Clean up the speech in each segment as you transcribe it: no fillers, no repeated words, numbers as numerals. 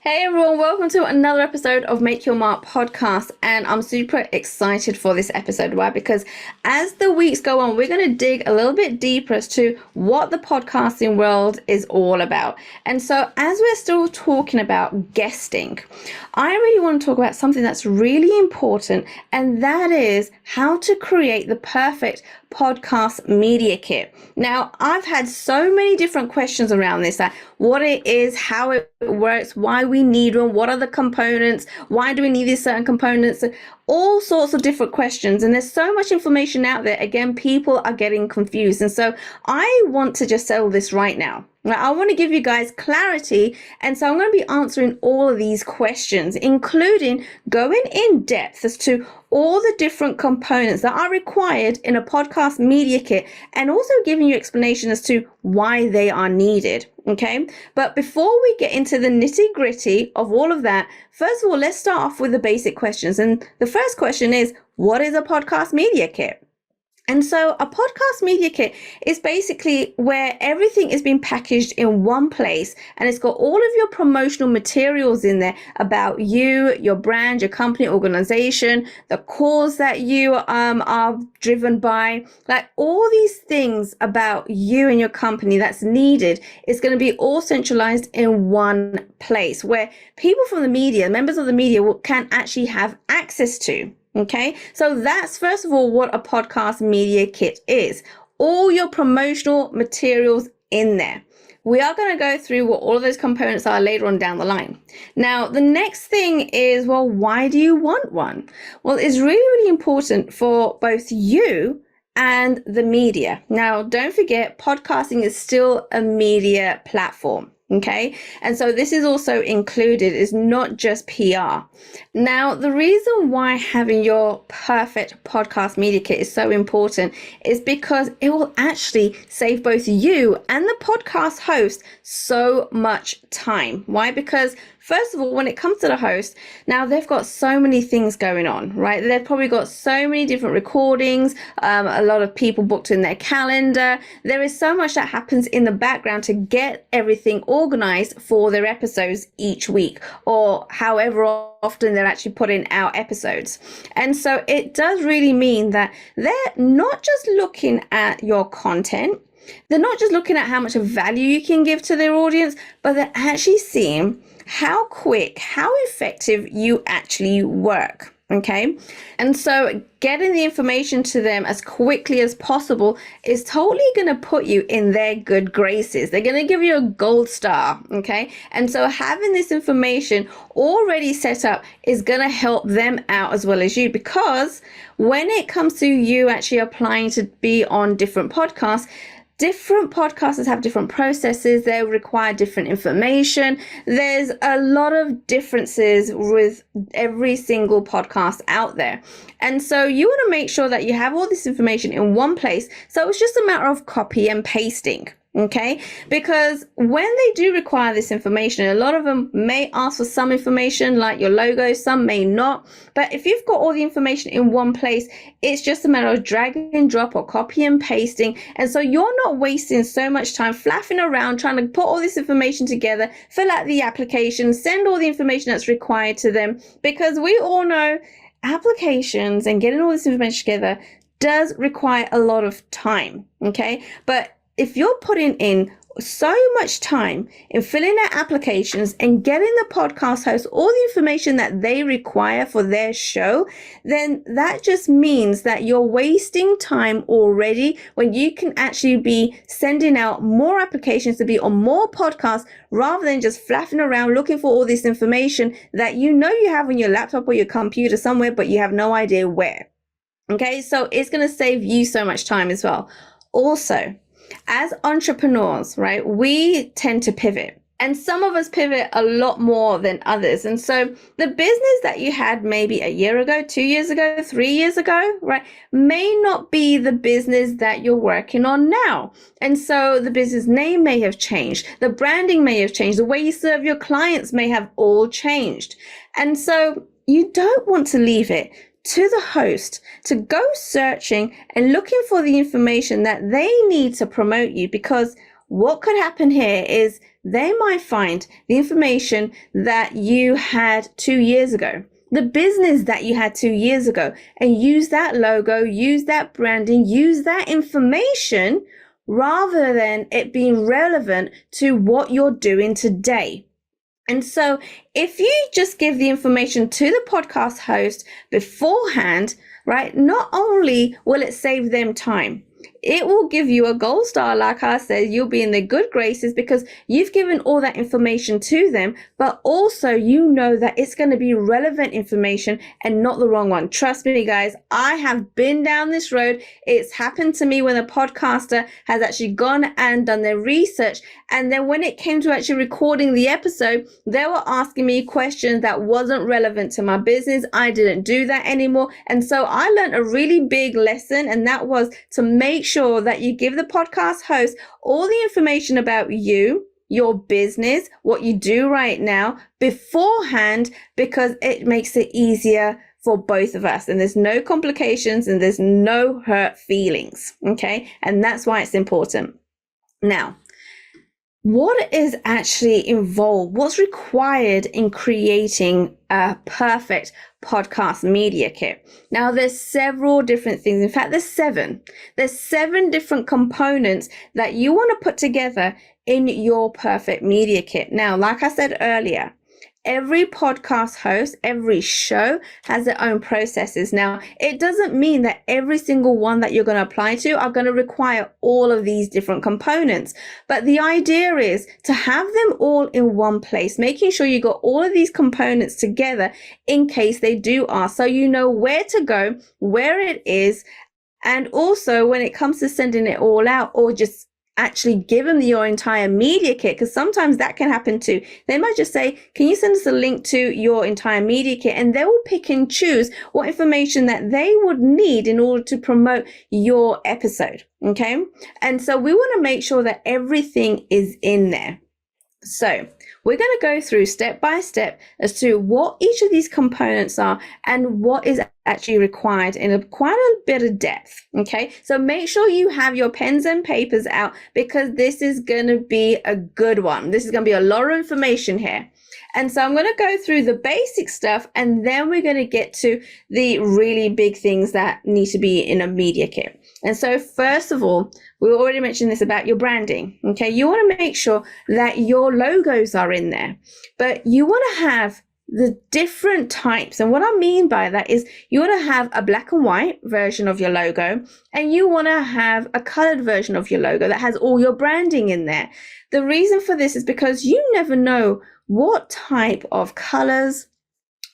Hey everyone, welcome to another episode of Make Your Mark podcast. And I'm super excited for this episode. Why? Because as the weeks go on, we're going to dig a little bit deeper as to what the podcasting world is all about. And so as we're still talking about guesting, I really want to talk about something that's really important, and that is how to create the perfect podcast media kit. Now, I've had so many different questions around this, like what it is, how it works, why we need one, what are the components, why do we need these certain components, all sorts of different questions. And there's so much information out there. Again, people are getting confused. And so I want to just settle this right now. I want to give you guys clarity. And so I'm going to be answering all of these questions, including going in depth as to all the different components that are required in a podcast media kit, and also giving you explanation as to why they are needed. Okay. But before we get into the nitty gritty of all of that, first of all, let's start off with the basic questions. And the first question is, what is a podcast media kit? And so a podcast media kit is basically where everything is being packaged in one place, and it's got all of your promotional materials in there about you, your brand, your company, organization, the cause that you are driven by, like all these things about you and your company that's needed is going to be all centralized in one place where people from the media, members of the media can actually have access to. Okay, so that's first of all what a podcast media kit is. All your promotional materials in there. We are going to go through what all of those components are later on down the line. Now, the next thing is, well, why do you want one? Well, it's really, really important for both you and the media. Now, don't forget, podcasting is still a media platform. Okay, and so this is also included, is not just PR. Now, the reason why having your perfect podcast media kit is so important is because it will actually save both you and the podcast host so much time. Why? Because first of all, when it comes to the host, now they've got so many things going on, right? They've probably got so many different recordings, a lot of people booked in their calendar. There is so much that happens in the background to get everything organized for their episodes each week, or however often they're actually putting out episodes. And so it does really mean that they're not just looking at your content, they're not just looking at how much value you can give to their audience, but they're actually seeing how quick, how effective you actually work. Okay. And so getting the information to them as quickly as possible is totally going to put you in their good graces. They're going to give you a gold star. Okay. And so having this information already set up is going to help them out as well as you, because when it comes to you actually applying to be on different podcasters have different processes. They require different information. There's a lot of differences with every single podcast out there. And so you want to make sure that you have all this information in one place. So it's just a matter of copy and pasting. Okay, because when they do require this information, a lot of them may ask for some information like your logo, some may not. But if you've got all the information in one place, it's just a matter of drag and drop or copy and pasting. And so you're not wasting so much time flapping around trying to put all this information together, fill out the application, send all the information that's required to them, because we all know applications and getting all this information together does require a lot of time. Okay, but if you're putting in so much time in filling out applications and getting the podcast host all the information that they require for their show, then that just means that you're wasting time already when you can actually be sending out more applications to be on more podcasts, rather than just flapping around looking for all this information that you know you have on your laptop or your computer somewhere, but you have no idea where. Okay, so it's going to save you so much time as well. Also, as entrepreneurs, right, we tend to pivot, and some of us pivot a lot more than others. And so the business that you had maybe a year ago, 2 years ago, 3 years ago, right, may not be the business that you're working on now. And so the business name may have changed. The branding may have changed. The way you serve your clients may have all changed. And so you don't want to leave it to the host to go searching and looking for the information that they need to promote you, because what could happen here is they might find the information that you had 2 years ago, the business that you had 2 years ago, and use that logo, use that branding, use that information rather than it being relevant to what you're doing today. And so if you just give the information to the podcast host beforehand, right, not only will it save them time, it will give you a gold star. Like I said, you'll be in their good graces because you've given all that information to them, but also you know that it's going to be relevant information and not the wrong one. Trust me, guys, I have been down this road. It's happened to me when a podcaster has actually gone and done their research. And then when it came to actually recording the episode, they were asking me questions that wasn't relevant to my business. I didn't do that anymore. And so I learned a really big lesson, and that was to make sure that you give the podcast host all the information about you, your business, what you do right now beforehand, because it makes it easier for both of us, and there's no complications and there's no hurt feelings. Okay. And that's why it's important. Now, what is actually involved? What's required in creating a perfect podcast media kit? Now, there's several different things. In fact, there's seven. There's 7 different components that you want to put together in your perfect media kit. Now, like I said earlier, every podcast host, every show has their own processes. Now, it doesn't mean that every single one that you're going to apply to are going to require all of these different components. But the idea is to have them all in one place, making sure you got all of these components together in case they do ask. So you know where to go, where it is, and also when it comes to sending it all out, or just actually give them your entire media kit, because sometimes that can happen too. They might just say, can you send us a link to your entire media kit? And they will pick and choose what information that they would need in order to promote your episode. Okay. And so we want to make sure that everything is in there. So we're going to go through step by step as to what each of these components are and what is actually required in quite a bit of depth. Okay, so make sure you have your pens and papers out, because this is going to be a good one. This is going to be a lot of information here. And so I'm going to go through the basic stuff, and then we're going to get to the really big things that need to be in a media kit. And so first of all, we already mentioned this about your branding. Okay, you want to make sure that your logos are in there, but you want to have the different types. And what I mean by that is you want to have a black and white version of your logo, and you want to have a colored version of your logo that has all your branding in there. The reason for this is because you never know what type of colors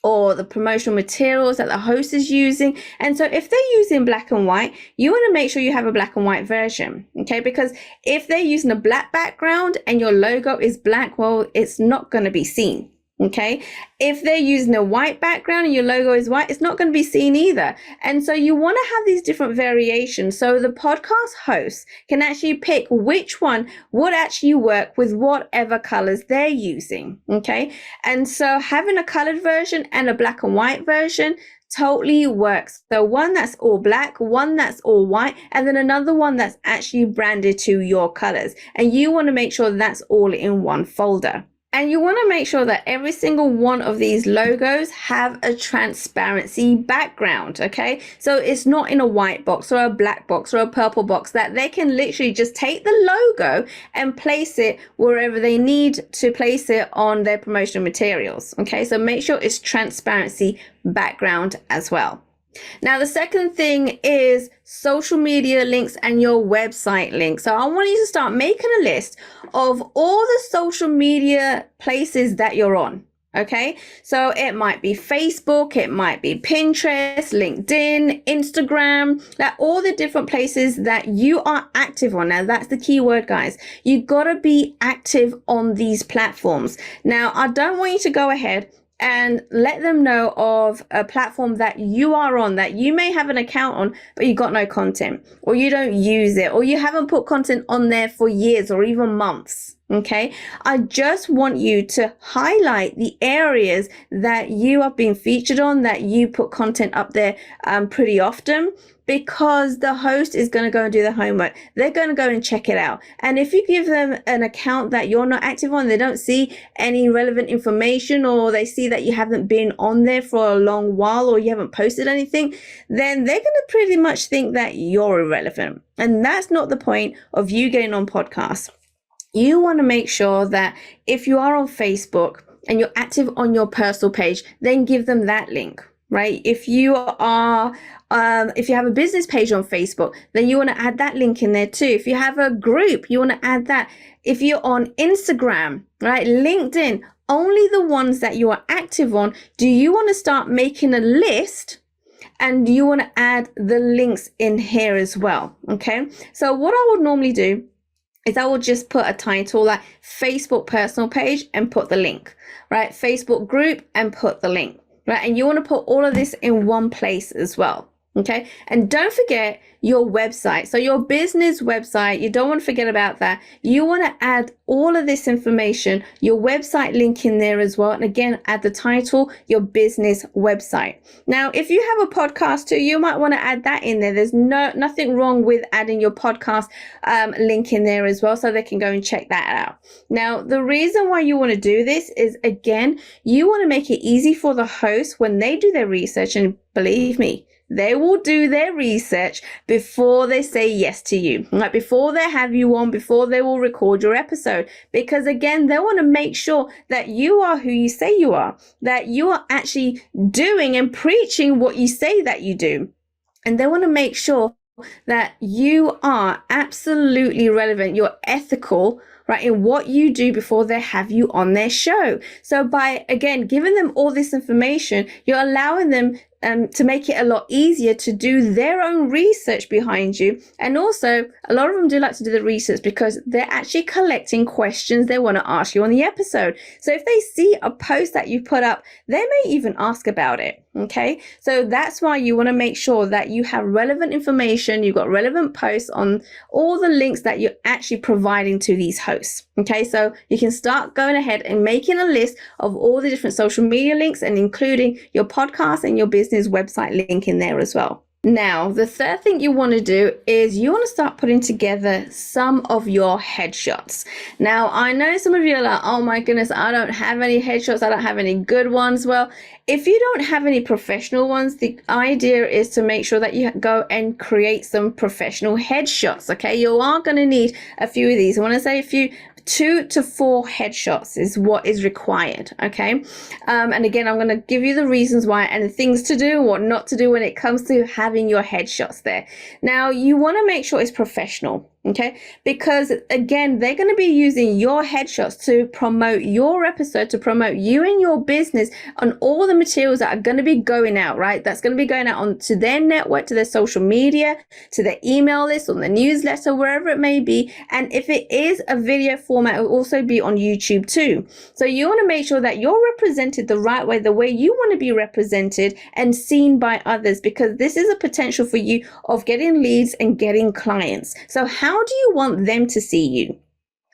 or the promotional materials that the host is using. And so if they're using black and white, you want to make sure you have a black and white version. Okay, because if they're using a black background and your logo is black, well, it's not going to be seen. Okay, if they're using a white background and your logo is white, it's not going to be seen either. And so you want to have these different variations so the podcast host can actually pick which one would actually work with whatever colors they're using. Okay, and so having a colored version and a black and white version totally works. So one that's all black, one that's all white, and then another one that's actually branded to your colors. And you want to make sure that's all in one folder. And you want to make sure that every single one of these logos have a transparency background, okay? So it's not in a white box or a black box or a purple box, that they can literally just take the logo and place it wherever they need to place it on their promotional materials, okay? So make sure it's transparency background as well. Now, the second thing is social media links and your website links. So I want you to start making a list of all the social media places that you're on. Okay, so it might be Facebook, it might be Pinterest, LinkedIn, Instagram, like all the different places that you are active on. Now, that's the key word, guys. You got to be active on these platforms. Now, I don't want you to go ahead and let them know of a platform that you are on, that you may have an account on, but you got no content, or you don't use it, or you haven't put content on there for years or even months. Okay, I just want you to highlight the areas that you are being featured on, that you put content up there pretty often. Because the host is going to go and do the homework. They're going to go and check it out. And if you give them an account that you're not active on, they don't see any relevant information, or they see that you haven't been on there for a long while, or you haven't posted anything, then they're going to pretty much think that you're irrelevant. And that's not the point of you getting on podcasts. You want to make sure that if you are on Facebook and you're active on your personal page, then give them that link, right? If you are, if you have a business page on Facebook, then you want to add that link in there too. If you have a group, you want to add that. If you're on Instagram, right, LinkedIn, only the ones that you are active on, do you want to start making a list, and you want to add the links in here as well, okay? So what I would normally do is I will just put a title like Facebook personal page and put the link, right? Facebook group and put the link, right? And you want to put all of this in one place as well, okay? And don't forget your website. So your business website, you don't want to forget about that. You want to add all of this information, your website link in there as well. And again, add the title, your business website. Now, if you have a podcast too, you might want to add that in there. There's nothing wrong with adding your podcast link in there as well, so they can go and check that out. Now, the reason why you want to do this is, again, you want to make it easy for the host when they do their research. And believe me, they will do their research before they say yes to you, like before they have you on, before they will record your episode. Because again, they want to make sure that you are who you say you are, that you are actually doing and preaching what you say that you do. And they want to make sure that you are absolutely relevant, you're ethical, right, in what you do before they have you on their show. So by, again, giving them all this information, you're allowing them to make it a lot easier to do their own research behind you. And also, a lot of them do like to do the research because they're actually collecting questions they want to ask you on the episode. So if they see a post that you put up, they may even ask about it. Okay, so that's why you want to make sure that you have relevant information, you've got relevant posts on all the links that you're actually providing to these hosts. Okay, so you can start going ahead and making a list of all the different social media links, and including your podcast and your business website link in there as well. Now, the third thing you want to do is you want to start putting together some of your headshots. Now, I know some of you are like, oh my goodness, I don't have any headshots. I don't have any good ones. Well, if you don't have any professional ones, the idea is to make sure that you go and create some professional headshots. Okay, you are going to need a few of these. I want to say a few. 2 to 4 headshots is what is required. Okay, and again, I'm going to give you the reasons why and the things to do and what not to do when it comes to having your headshots there. Now, you want to make sure it's professional. Okay, because again, they're going to be using your headshots to promote your episode, to promote you and your business on all the materials that are going to be going out, right? That's going to be going out onto their network, to their social media, to their email list, on the newsletter, wherever it may be. And if it is a video format, it will also be on YouTube too. So you want to make sure that you're represented the right way, the way you want to be represented and seen by others, because this is a potential for you of getting leads and getting clients. So how do you want them to see you?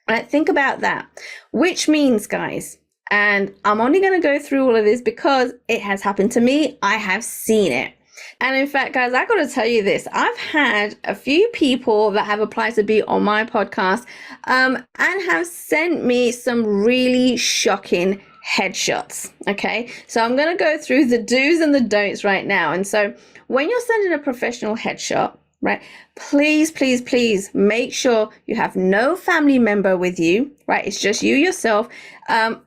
Right, think about that. Which means, guys, and I'm only going to go through all of this because it has happened to me. I have seen it. And in fact, guys, I got to tell you this. I've had a few people that have applied to be on my podcast and have sent me some really shocking headshots. Okay, so I'm going to go through the do's and the don'ts right now. And so when you're sending a professional headshot, right, please, please, please make sure you have no family member with you, right? It's just you yourself.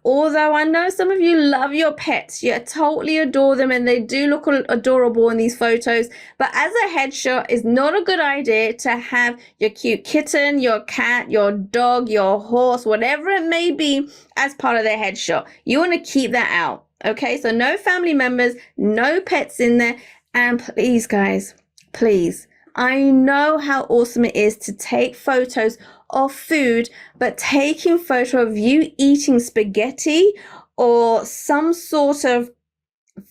Although I know some of you love your pets, you totally adore them and they do look adorable in these photos, but as a headshot, it's not a good idea to have your cute kitten, your cat, your dog, your horse, whatever it may be as part of their headshot. You want to keep that out. Okay, so no family members, no pets in there. And please, guys, please, I know how awesome it is to take photos of food, but taking photo of you eating spaghetti or some sort of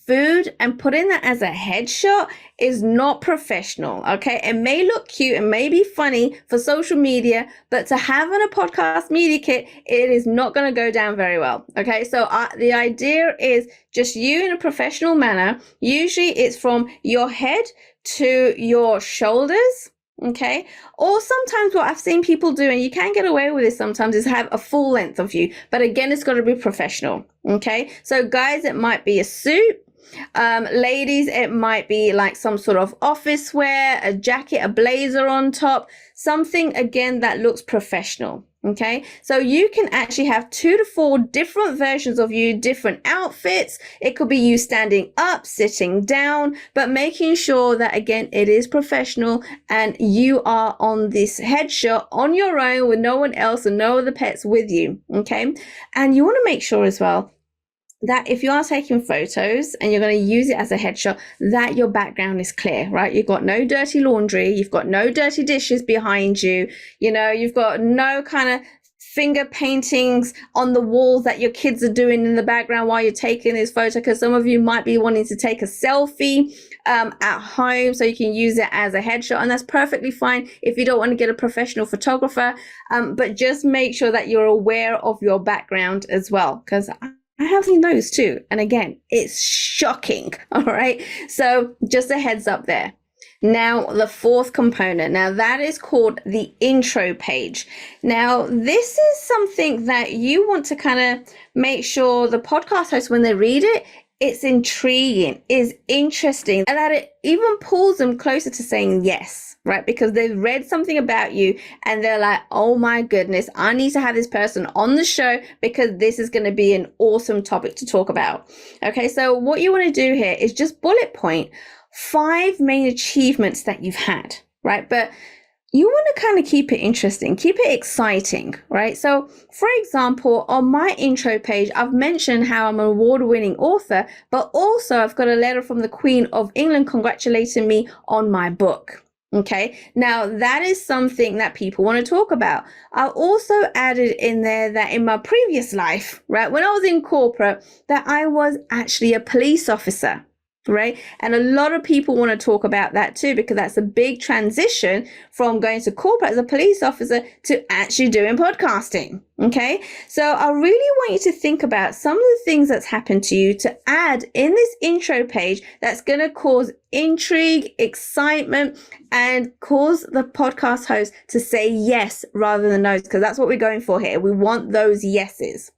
food and putting that as a headshot is not professional. Okay, it may look cute and may be funny for social media, but to have in a podcast media kit, it is not going to go down very well. Okay, so the idea is just you in a professional manner. Usually it's from your head to your shoulders. Okay. Or sometimes what I've seen people do, and you can get away with this sometimes, is have a full length of you. But again, it's got to be professional. Okay. So guys, it might be a suit. Ladies, it might be like some sort of office wear, a jacket, a blazer on top, something again that looks professional. Okay, so you can actually have 2 to 4 different versions of you, different outfits. It could be you standing up, sitting down, but making sure that again, it is professional and you are on this headshot on your own with no one else and no other pets with you. Okay, and you want to make sure as well that if you are taking photos and you're going to use it as a headshot, that your background is clear, right? You've got no dirty laundry, you've got no dirty dishes behind you, you've got no kind of finger paintings on the walls that your kids are doing in the background while you're taking this photo, because some of you might be wanting to take a selfie at home so you can use it as a headshot, and that's perfectly fine if you don't want to get a professional photographer, but just make sure that you're aware of your background as well, because I have seen those too. And again, it's shocking. All right. So just a heads up there. Now, the 4th component. Now, that is called the intro page. Now, this is something that you want to kind of make sure the podcast host, when they read it, it's intriguing, is interesting, and that it even pulls them closer to saying yes, right? Because they've read something about you and they're like, oh my goodness, I need to have this person on the show because this is going to be an awesome topic to talk about. Okay, so what you want to do here is just bullet point 5 main achievements that you've had, right? But you want to kind of keep it interesting, keep it exciting, right? So for example, on my intro page, I've mentioned how I'm an award-winning author, but also I've got a letter from the Queen of England congratulating me on my book. Okay, now that is something that people want to talk about. I also added in there that in my previous life, right, when I was in corporate, that I was actually a police officer. Right. And a lot of people want to talk about that too, because that's a big transition from going to corporate as a police officer to actually doing podcasting. Okay. So I really want you to think about some of the things that's happened to you to add in this intro page that's going to cause intrigue, excitement, and cause the podcast host to say yes rather than no, because that's what we're going for here. We want those yeses.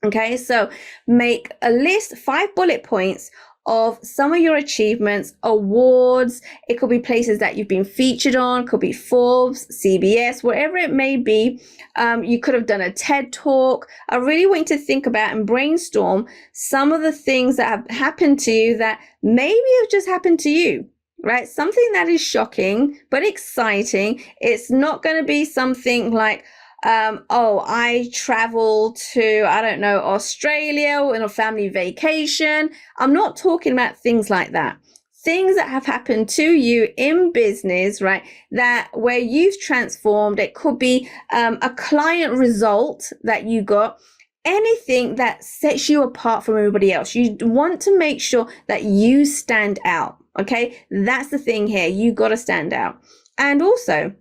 Okay. So make a list, 5 bullet points of some of your achievements, awards. It could be places that you've been featured on, could be Forbes, CBS, wherever it may be. You could have done a TED talk. I really want you to think about and brainstorm some of the things that have happened to you that maybe have just happened to you, right? Something that is shocking, but exciting. It's not going to be something like, I traveled to, I don't know, Australia in a family vacation. I'm not talking about things like that. Things that have happened to you in business, right? That where you've transformed. It could be a client result that you got. Anything that sets you apart from everybody else. You want to make sure that you stand out. Okay, that's the thing here. You got to stand out. And also,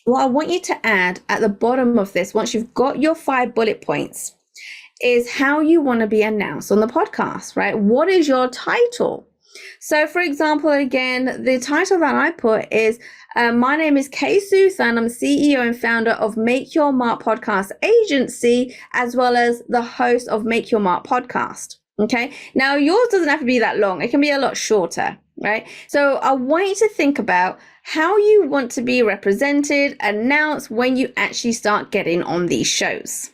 what I want you to add at the bottom of this, once you've got your 5 bullet points, is how you want to be announced on the podcast, right? What is your title? So for example, again, the title that I put is, my name is Kay Sooth and I'm CEO and founder of Make Your Mark Podcast Agency, as well as the host of Make Your Mark Podcast. Okay. Now yours doesn't have to be that long. It can be a lot shorter, right? So I want you to think about how you want to be represented, announced when you actually start getting on these shows.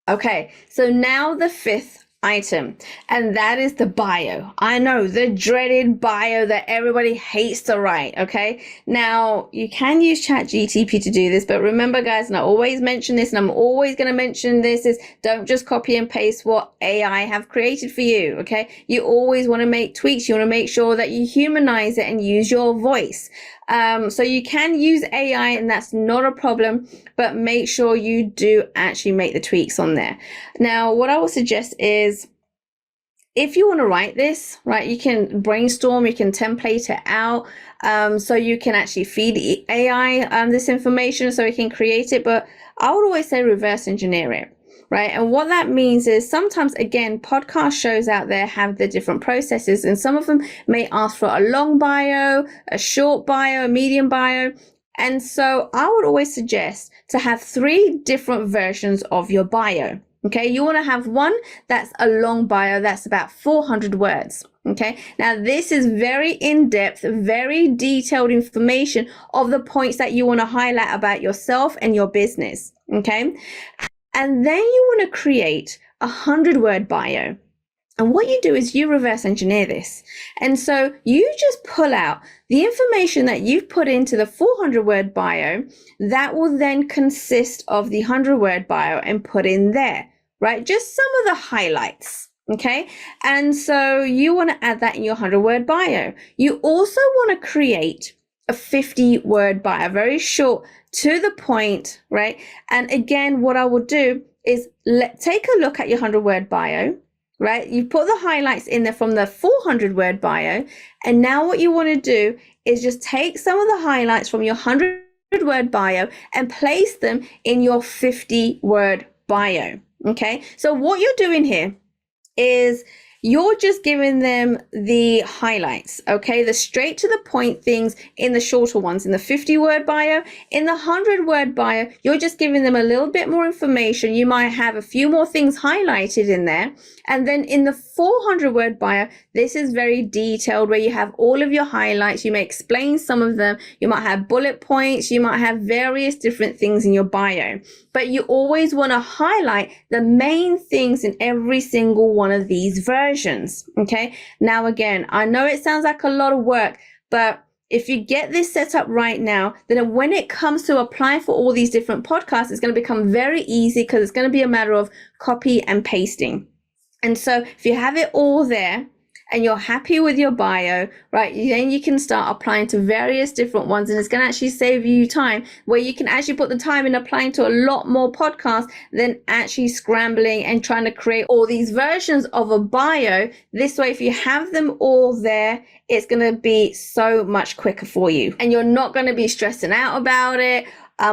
Okay, so now the 5th item, and that is the bio. I know, the dreaded bio that everybody hates to write. Okay, now you can use ChatGPT to do this, but remember guys, and I always mention this, and I'm always going to mention this, is don't just copy and paste what AI have created for you. Okay, you always want to make tweaks. You want to make sure that you humanize it and use your voice. So you can use AI and that's not a problem, but make sure you do actually make the tweaks on there. Now, what I will suggest is, if you want to write this, right, you can brainstorm, you can template it out, so you can actually feed AI this information so it can create it. But I would always say reverse engineer it. right? And what that means is sometimes, again, podcast shows out there have the different processes, and some of them may ask for a long bio, a short bio, a medium bio. And so I would always suggest to have 3 different versions of your bio. Okay, you want to have one that's a long bio that's about 400 words. Okay, now this is very in-depth, very detailed information of the points that you want to highlight about yourself and your business. Okay, and then you want to create a 100-word bio. And what you do is you reverse engineer this. And so you just pull out the information that you've put into the 400-word bio that will then consist of the 100-word bio and put in there, right? Just some of the highlights, okay? And so you want to add that in your 100-word bio. You also want to create a 50-word bio, very short, to the point, right? And again, what I will do is take a look at your 100-word bio, right? You put the highlights in there from the 400-word bio. And now what you want to do is just take some of the highlights from your 100-word bio and place them in your 50-word bio. Okay. So what you're doing here is you're just giving them the highlights, okay? The straight to the point things in the shorter ones, in the 50-word bio. In the 100-word bio, you're just giving them a little bit more information. You might have a few more things highlighted in there. And then in the 400-word bio, this is very detailed, where you have all of your highlights. You may explain some of them. You might have bullet points. You might have various different things in your bio. But you always want to highlight the main things in every single one of these versions, okay? Now, again, I know it sounds like a lot of work, but if you get this set up right now, then when it comes to applying for all these different podcasts, it's going to become very easy, because it's going to be a matter of copy and pasting. And so if you have it all there and you're happy with your bio, right, then you can start applying to various different ones, and it's going to actually save you time, where you can actually put the time in applying to a lot more podcasts than actually scrambling and trying to create all these versions of a bio. This way, if you have them all there, it's going to be so much quicker for you, and you're not going to be stressing out about it.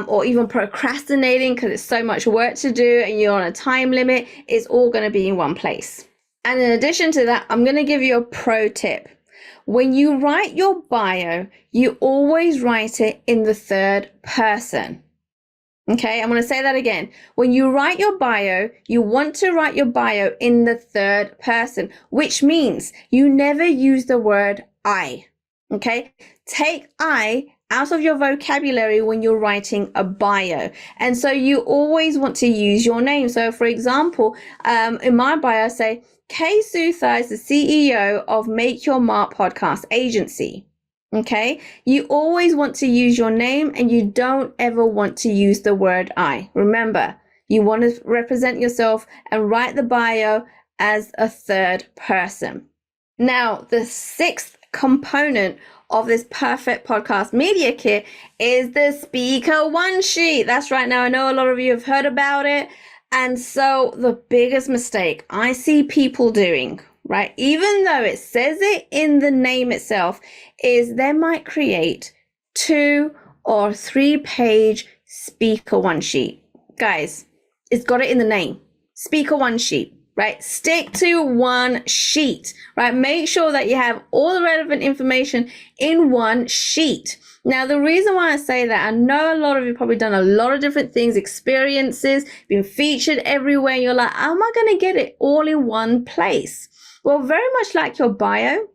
Or even procrastinating because it's so much work to do and you're on a time limit. It's all going to be in one place. And in addition to that, I'm going to give you a pro tip. When you write your bio, you always write it in the third person. Okay, I'm going to say that again. When you write your bio, you want to write your bio in the third person, which means you never use the word I. Okay, take I out of your vocabulary when you're writing a bio. And so you always want to use your name. So for example, in my bio, I say, Kay Sutha is the CEO of Make Your Mark Podcast Agency. Okay, you always want to use your name, and you don't ever want to use the word I. Remember, you want to represent yourself and write the bio as a third person. Now, the 6th component of this perfect podcast media kit is the Speaker One Sheet. That's right. Now, I know a lot of you have heard about it. And so the biggest mistake I see people doing, right, even though it says it in the name itself, is they might create 2 or 3 page Speaker One Sheet. Guys, it's got it in the name. Speaker One Sheet. Right? Stick to one sheet, right? Make sure that you have all the relevant information in one sheet. Now, the reason why I say that, I know a lot of you probably done a lot of different things, experiences, been featured everywhere. You're like, how am I going to get it all in one place? Well, very much like your bio,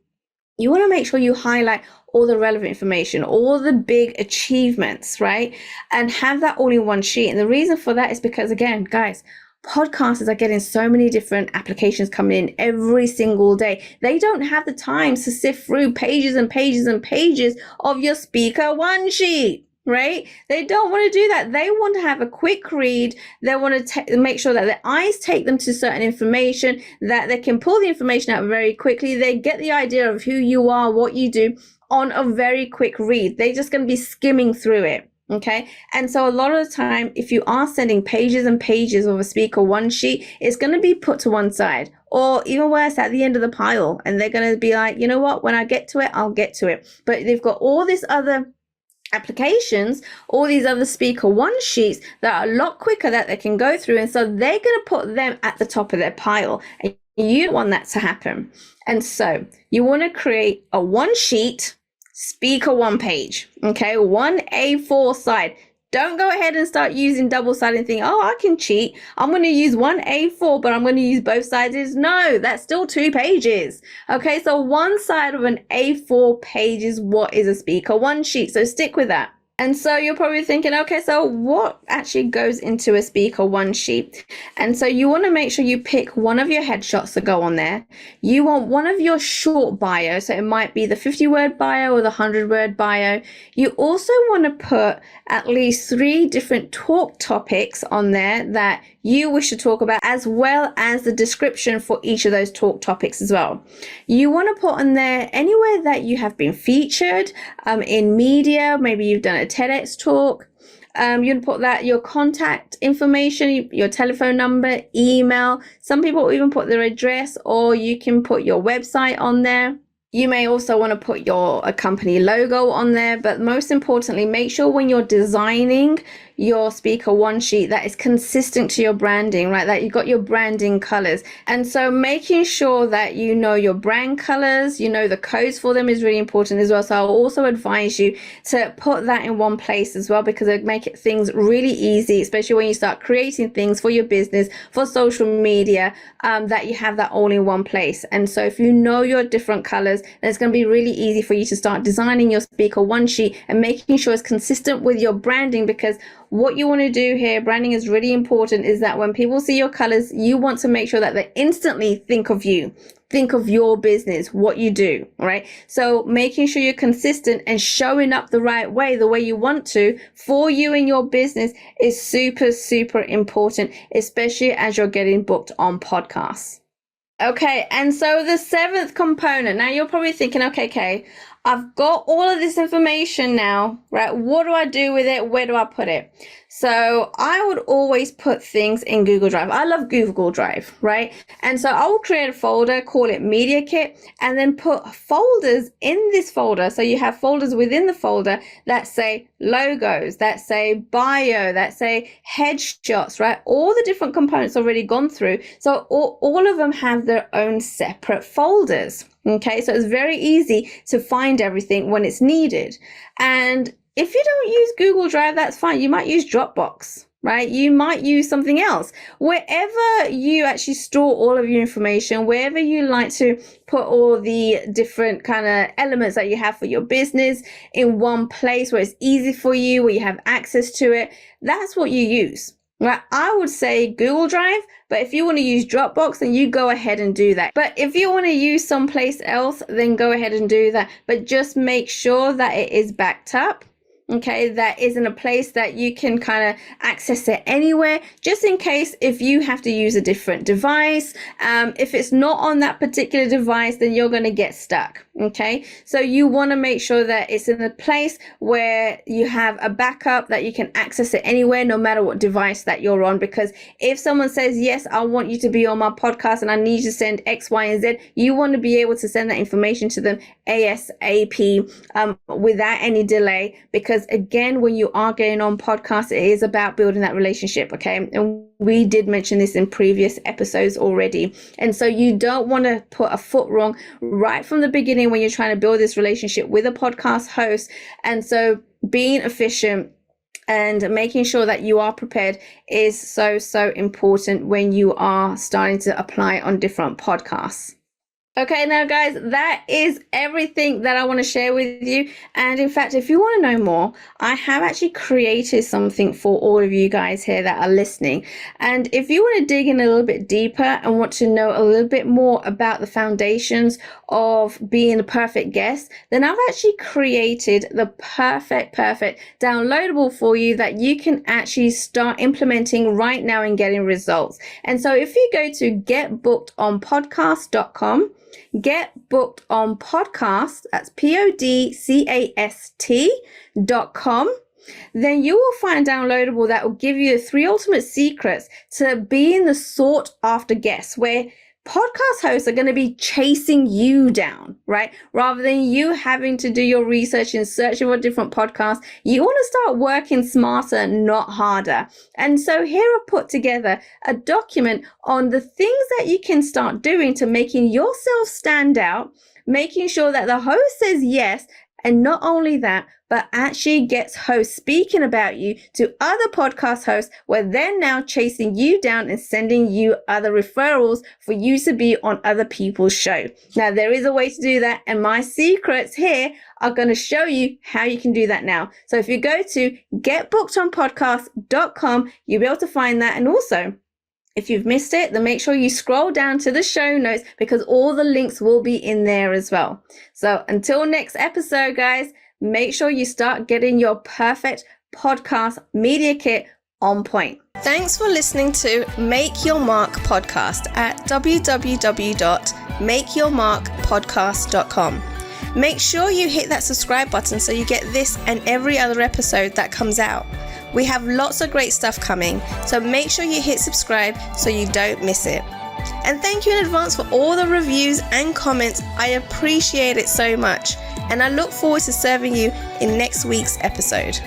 you want to make sure you highlight all the relevant information, all the big achievements, right? And have that all in one sheet. And the reason for that is because, again, guys, podcasters are getting so many different applications coming in every single day. They don't have the time to sift through pages and pages and pages of your Speaker One Sheet, right? They don't want to do that. They want to have a quick read. They want to make sure that their eyes take them to certain information, that they can pull the information out very quickly. They get the idea of who you are, what you do on a very quick read. They're just going to be skimming through it. Okay. And so a lot of the time, if you are sending pages and pages of a Speaker One Sheet, it's going to be put to one side, or even worse, at the end of the pile. And they're going to be like, you know what, when I get to it, I'll get to it. But they've got all this other applications, all these other speaker one sheets that are a lot quicker that they can go through. And so they're going to put them at the top of their pile. And you don't want that to happen. And so you want to create a one sheet speaker one page. Okay, one A4 side. Don't go ahead and start using double-sided and think, oh, I can cheat. I'm going to use one A4, but I'm going to use both sides. No, that's still 2 pages. Okay, so one side of an A4 page is what is a speaker one sheet. So stick with that. And so you're probably thinking, okay, so what actually goes into a speaker one sheet? And so you want to make sure you pick one of your headshots to go on there. You want one of your short bio. So it might be the 50-word bio or the 100-word bio. You also want to put at least 3 different talk topics on there that you wish to talk about, as well as the description for each of those talk topics as well. You want to put on there anywhere that you have been featured in media. Maybe you've done a TEDx talk. You can put that, your contact information, your telephone number, email. Some people even put their address, or you can put your website on there. You may also want to put a company logo on there, but most importantly, make sure when you're designing your speaker one sheet that is consistent to your branding, right? That you've got your branding colors. And so making sure that you know your brand colors, you know the codes for them is really important as well. So I'll also advise you to put that in one place as well, because it'll make things really easy, especially when you start creating things for your business, for social media, that you have that all in one place. And so if you know your different colors, then it's going to be really easy for you to start designing your speaker one sheet and making sure it's consistent with your branding, because what you want to do here, branding is really important, is that when people see your colors, you want to make sure that they instantly think of you, think of your business, what you do, all right? So making sure you're consistent and showing up the right way, the way you want to for you and your business is super, super important, especially as you're getting booked on podcasts. Okay, and so the 7th component, now you're probably thinking, okay, I've got all of this information now, right? What do I do with it? Where do I put it? So I would always put things in Google Drive. I love Google Drive, right? And so I will create a folder, call it Media Kit, and then put folders in this folder. So you have folders within the folder that say logos, that say bio, that say headshots, right? All the different components already gone through. So all of them have their own separate folders. Okay, so it's very easy to find everything when it's needed. And if you don't use Google Drive, that's fine. You might use Dropbox, right? You might use something else. Wherever you actually store all of your information, wherever you like to put all the different kind of elements that you have for your business in one place where it's easy for you, where you have access to it, that's what you use. Right, I would say Google Drive, but if you want to use Dropbox, then you go ahead and do that. But if you want to use someplace else, then go ahead and do that. But just make sure that it is backed up. Okay, that is in a place that you can kind of access it anywhere, just in case if you have to use a different device. If it's not on that particular device, then you're going to get stuck. Okay, so you want to make sure that it's in a place where you have a backup, that you can access it anywhere, no matter what device that you're on. Because if someone says, yes, I want you to be on my podcast and I need you to send X, Y, and Z, you want to be able to send that information to them ASAP without any delay. Because again, when you are getting on podcasts, it is about building that relationship. Okay, and we did mention this in previous episodes already. And so you don't want to put a foot wrong right from the beginning when you're trying to build this relationship with a podcast host. And so being efficient and making sure that you are prepared is so, so important when you are starting to apply on different podcasts. Okay, now guys, that is everything that I want to share with you. And in fact, if you want to know more, I have actually created something for all of you guys here that are listening. And if you want to dig in a little bit deeper and want to know a little bit more about the foundations of being a perfect guest, then I've actually created the perfect downloadable for you that you can actually start implementing right now and getting results. And so if you go to getbookedonpodcast.com, Get Booked on Podcast, that's podcast.com, then you will find downloadable that will give you the 3 ultimate secrets to being the sought after guest, where podcast hosts are going to be chasing you down, right? Rather than you having to do your research and searching for different podcasts, you want to start working smarter, not harder. And so here I've put together a document on the things that you can start doing to making yourself stand out, making sure that the host says yes, and not only that, but actually gets hosts speaking about you to other podcast hosts where they're now chasing you down and sending you other referrals for you to be on other people's show. Now, there is a way to do that, and my secrets here are going to show you how you can do that now. So if you go to getbookedonpodcast.com, you'll be able to find that. And also, if you've missed it, then make sure you scroll down to the show notes because all the links will be in there as well. So until next episode, guys, make sure you start getting your perfect podcast media kit on point. Thanks for listening to Make Your Mark podcast at www.makeyourmarkpodcast.com. Make sure you hit that subscribe button so you get this and every other episode that comes out. We have lots of great stuff coming, so make sure you hit subscribe so you don't miss it. And thank you in advance for all the reviews and comments. I appreciate it so much, and I look forward to serving you in next week's episode.